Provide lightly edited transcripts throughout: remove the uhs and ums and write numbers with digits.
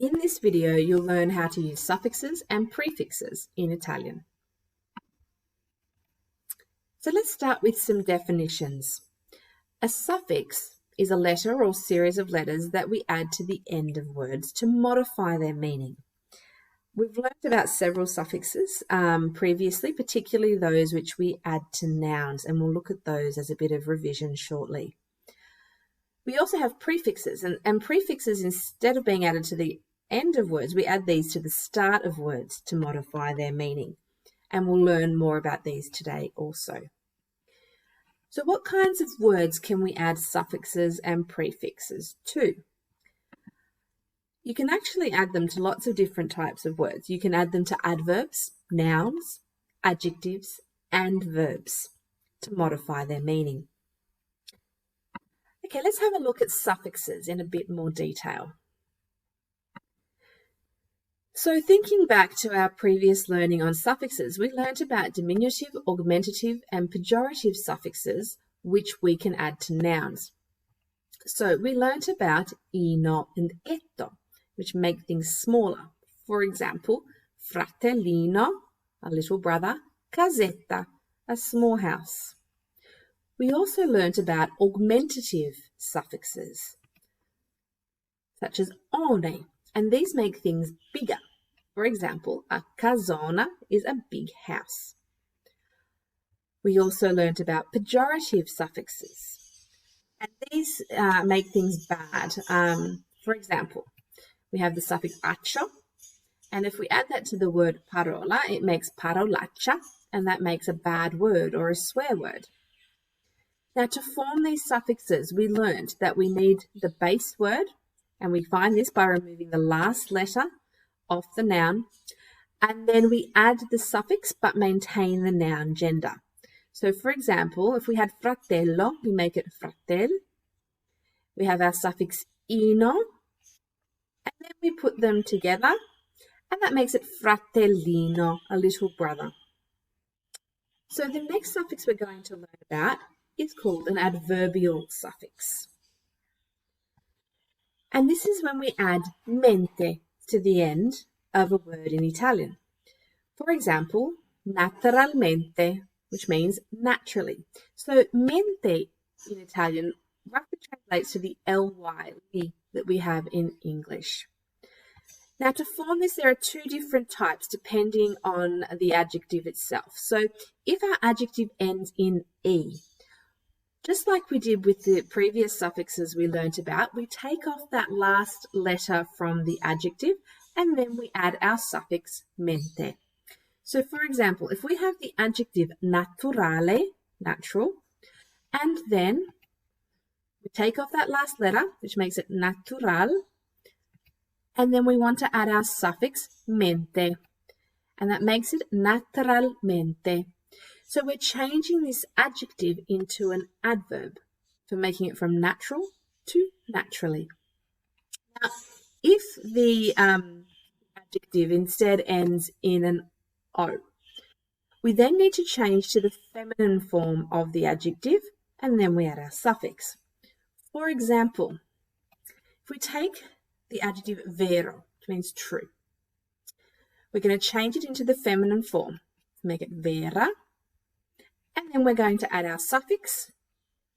In this video, you'll learn how to use suffixes and prefixes in Italian. So let's start with some definitions. A suffix is a letter or series of letters that we add to the end of words to modify their meaning. We've learned about several suffixes previously, particularly those which we add to nouns, and we'll look at those as a bit of revision shortly. We also have prefixes, and prefixes, instead of being added to the end of words, we add these to the start of words to modify their meaning. And we'll learn more about these today also. So what kinds of words can we add suffixes and prefixes to? You can actually add them to lots of different types of words. You can add them to adverbs, nouns, adjectives, and verbs to modify their meaning. Okay, let's have a look at suffixes in a bit more detail. So thinking back to our previous learning on suffixes, we learnt about diminutive, augmentative, and pejorative suffixes, which we can add to nouns. So we learnt about ino and etto, which make things smaller. For example, fratellino, a little brother, casetta, a small house. We also learnt about augmentative suffixes, such as one, and these make things bigger. For example, a casona is a big house. We also learnt about pejorative suffixes, and these make things bad. For example, we have the suffix accio, and if we add that to the word parola, it makes parolaccia, and that makes a bad word or a swear word. Now, to form these suffixes, we learnt that we need the base word, and we find this by removing the last letter of the noun, and then we add the suffix but maintain the noun gender. So, for example, if we had fratello, we make it fratel. We have our suffix ino, and then we put them together, and that makes it fratellino, a little brother. So the next suffix we're going to learn about is called an adverbial suffix. And this is when we add mente to the end of a word in Italian. For example, naturalmente, which means naturally. So mente in Italian roughly translates to the ly that we have in English. Now, to form this, there are two different types depending on the adjective itself. So if our adjective ends in e, just like we did with the previous suffixes we learnt about, we take off that last letter from the adjective and then we add our suffix mente. So for example, if we have the adjective naturale, natural, and then we take off that last letter, which makes it natural, and then we want to add our suffix mente, and that makes it naturalmente. So we're changing this adjective into an adverb, so making it from natural to naturally. Now, if the adjective instead ends in an o, we then need to change to the feminine form of the adjective, and then we add our suffix. For example, if we take the adjective vero, which means true, we're going to change it into the feminine form, make it vera, and then we're going to add our suffix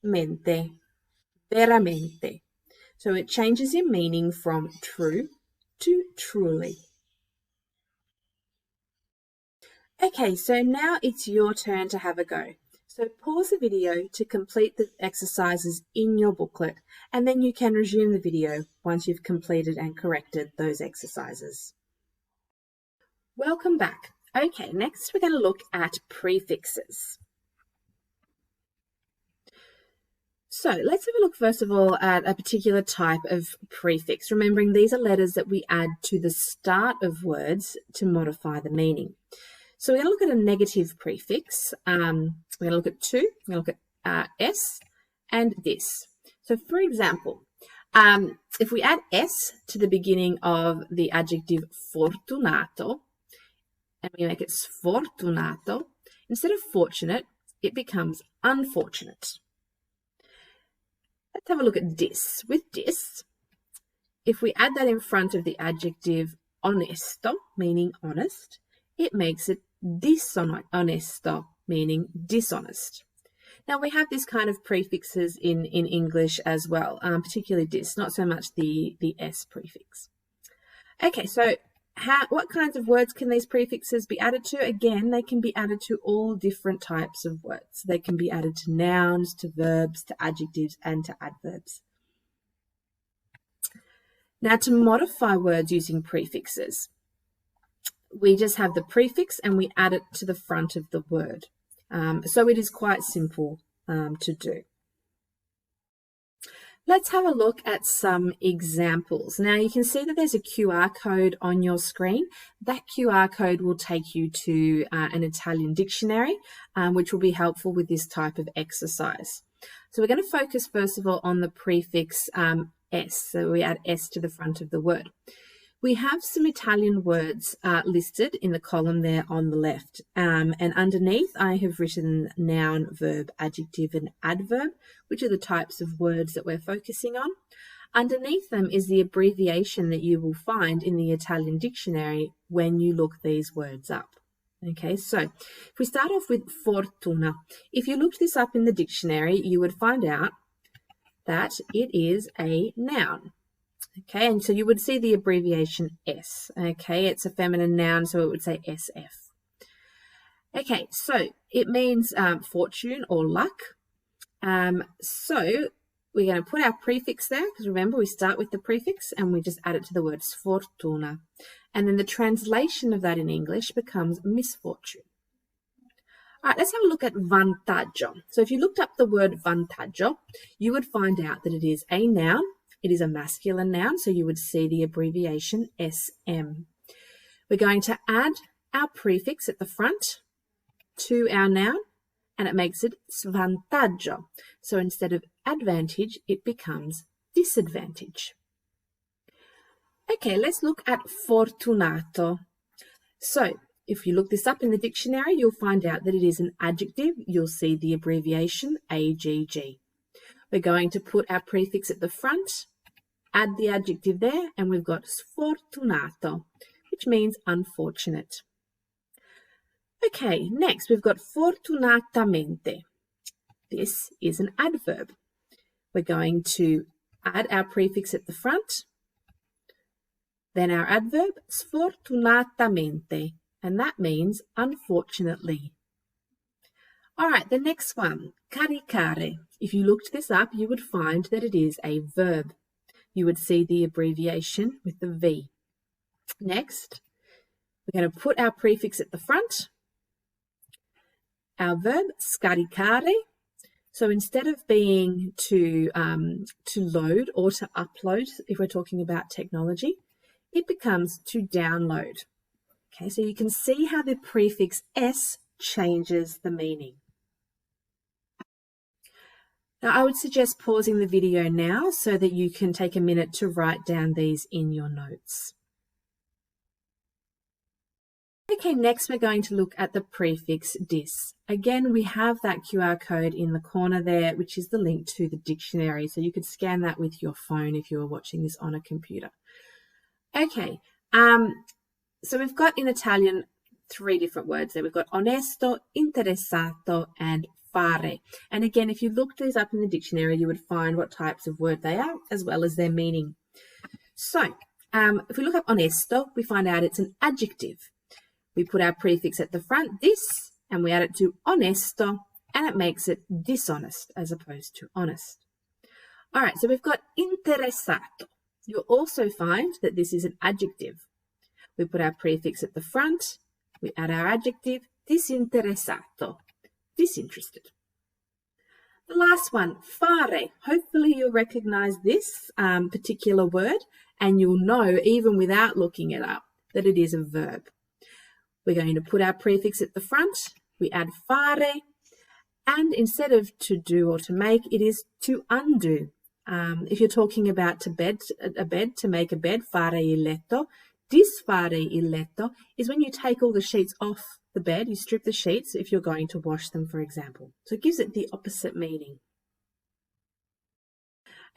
mente, veramente. So it changes in meaning from true to truly. Okay, so now it's your turn to have a go. So pause the video to complete the exercises in your booklet, and then you can resume the video once you've completed and corrected those exercises. Welcome back. Okay, next we're going to look at prefixes. So let's have a look first of all at a particular type of prefix, remembering these are letters that we add to the start of words to modify the meaning. So we're going to look at a negative prefix. We're going to look at to, we're going to look at s and this. So for example, if we add s to the beginning of the adjective fortunato, and we make it sfortunato, instead of fortunate, it becomes unfortunate. Let's have a look at dis. With dis, if we add that in front of the adjective onesto, meaning honest, it makes it disonesto, meaning dishonest. Now we have this kind of prefixes in English as well, particularly dis, not so much the s prefix. Okay, so what kinds of words can these prefixes be added to? Again, they can be added to all different types of words. They can be added to nouns, to verbs, to adjectives, and to adverbs. Now, to modify words using prefixes, we just have the prefix and we add it to the front of the word. So it is quite simple to do. Let's have a look at some examples. Now you can see that there's a QR code on your screen. That QR code will take you to an Italian dictionary, which will be helpful with this type of exercise. So we're going to focus first of all on the prefix s. So we add s to the front of the word. We have some Italian words listed in the column there on the left. And underneath I have written noun, verb, adjective, and adverb, which are the types of words that we're focusing on. Underneath them is the abbreviation that you will find in the Italian dictionary when you look these words up. Okay, so if we start off with fortuna, if you looked this up in the dictionary, you would find out that it is a noun. Okay, and so you would see the abbreviation S. Okay, it's a feminine noun, so it would say SF. Okay, so it means fortune or luck. So we're going to put our prefix there, because remember we start with the prefix and we just add it to the word sfortuna. And then the translation of that in English becomes misfortune. All right, let's have a look at vantaggio. So if you looked up the word vantaggio, you would find out that it is a noun. It is a masculine noun, so you would see the abbreviation SM. We're going to add our prefix at the front to our noun, and it makes it svantaggio. So instead of advantage, it becomes disadvantage. Okay, let's look at fortunato. So if you look this up in the dictionary, you'll find out that it is an adjective. You'll see the abbreviation AGG. We're going to put our prefix at the front, add the adjective there, and we've got sfortunato, which means unfortunate. Okay, next we've got fortunatamente. This is an adverb. We're going to add our prefix at the front, then our adverb, sfortunatamente, and that means unfortunately. All right, the next one, caricare. If you looked this up, you would find that it is a verb. You would see the abbreviation with the V. Next, we're going to put our prefix at the front. Our verb, scaricare. So instead of being to load or to upload, if we're talking about technology, it becomes to download. Okay, so you can see how the prefix S changes the meaning. Now, I would suggest pausing the video now so that you can take a minute to write down these in your notes. Okay, next we're going to look at the prefix dis. Again, we have that QR code in the corner there, which is the link to the dictionary. So you could scan that with your phone if you were watching this on a computer. Okay, so we've got in Italian 3 different words there. We've got onesto, interessato, and fare. And again, if you looked these up in the dictionary, you would find what types of word they are, as well as their meaning. So, if we look up onesto, we find out it's an adjective. We put our prefix at the front, dis, and we add it to onesto, and it makes it dishonest as opposed to honest. All right, so we've got interessato. You'll also find that this is an adjective. We put our prefix at the front, we add our adjective, disinteressato, disinterested. The last one, fare. Hopefully you'll recognize this particular word, and you'll know, even without looking it up, that it is a verb. We're going to put our prefix at the front, we add fare, and instead of to do or to make, it is to undo. If you're talking about to make a bed, fare il letto. Disfare il letto is when you take all the sheets off the bed, you strip the sheets if you're going to wash them, for example. So it gives it the opposite meaning.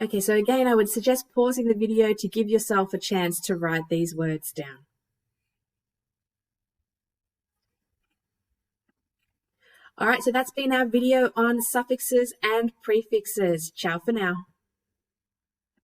Okay, so again, I would suggest pausing the video to give yourself a chance to write these words down. All right, so that's been our video on suffixes and prefixes. Ciao for now.